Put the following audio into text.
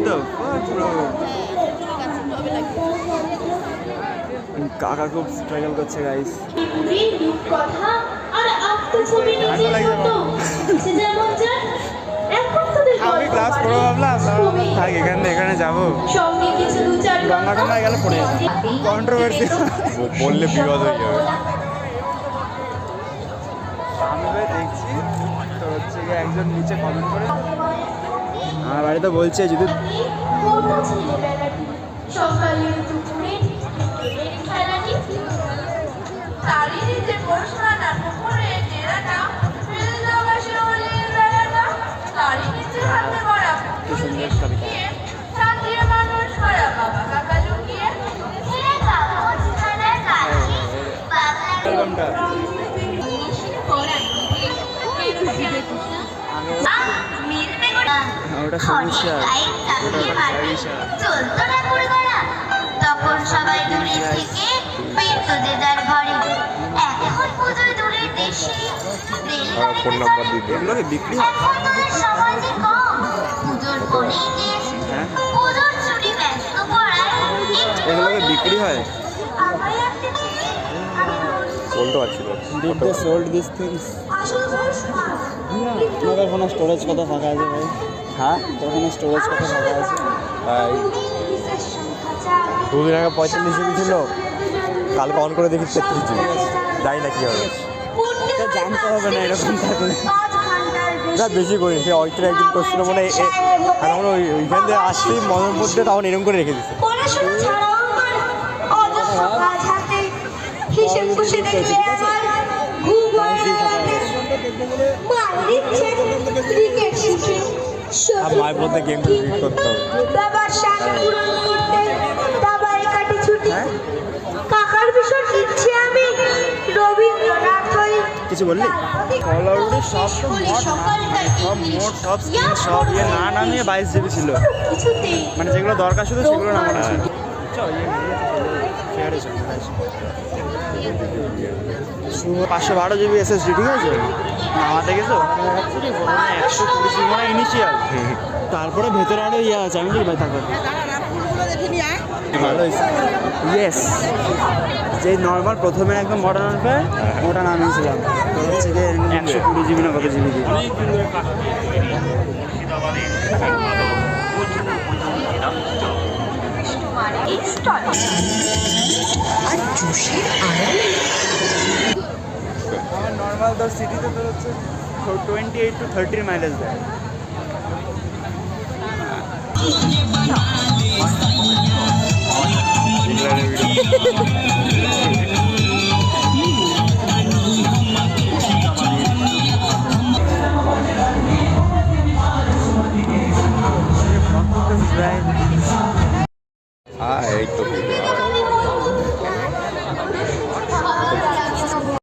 the fuck, bro? কাকা খুব struggle করছে গাইস। আমি ক্লাস করে ভাবলাম থাক এখানে যাবো, গঙ্গা টঙ্গায় গেলে পড়ে যাবে, কন্ট্রোভার্সি বললে বিপদ হয়ে যাবে। আমি ভাই দেখছি তো হচ্ছে গিয়ে একজন নিচে কমেন্ট করে আমার বাড়িতে বলছে যদি ওটা সমস্যা, তখন সবাই দূরে থেকে ফিরতো যে যার ঘরে। এখন পুজোয় দূরের দেশে এগুলোকে বিক্রি হয়, সমাজে কম পুজোর পরেই দেশ পুজোর ছুটি ব্যস্ত পড়ায় এগুলোকে বিক্রি হয়। বলতে পারছি না। Did they sold these things? তোমাদের কোনো স্টোরেজ কত ফাঁকা আছে ভাই? হ্যাঁ, তোর কোনো স্টোরেজ কত ফাঁকা আছে? ভাই 2 দিন আগে 45 জিবি ছিল, কালকে অন করে দেখি 33 জিবি, জানি না কী হবে। এটা জানতে হবে না এরকম থাকলে। না বেশি করি, সে অয়ত্রে একদিন করছিল মনে হয়, এখন ওইখান থেকে আসতেই মনের মধ্যে তখন এরকম করে রেখে দিচ্ছে। আর মায়ের মধ্যে গেম করতে হবে। কাকার বিষয় দিচ্ছি আমি রবীন্দ্রনাথ হই। কিছু বললি? কল আউটের সব তো সব স্কিন সব ইয়ে না নামিয়ে 22 জিবি ছিল, মানে যেগুলো দরকার ছিল সেগুলো নামানো ছিল। চল 512 জিবি SSD, ঠিক আছে, নামাতে গেছো 120 জিবি মানে ইনিশিয়াল, তারপরে ভেতরে আরও ইয়ে আছে। আমি কি ভাই তারপর ভালো হয়েছে। ইয়েস, যে নর্মাল প্রথমে একদম মডার্ন আনবে ওটা নামিয়েছিলাম, তো হচ্ছে গিয়ে 120 জিবি না কত জিবি দিয়ে। আমার নর্মাল তোর সিটিতে তোর হচ্ছে 28 to 30 মাইলেজ দেয়। এই তো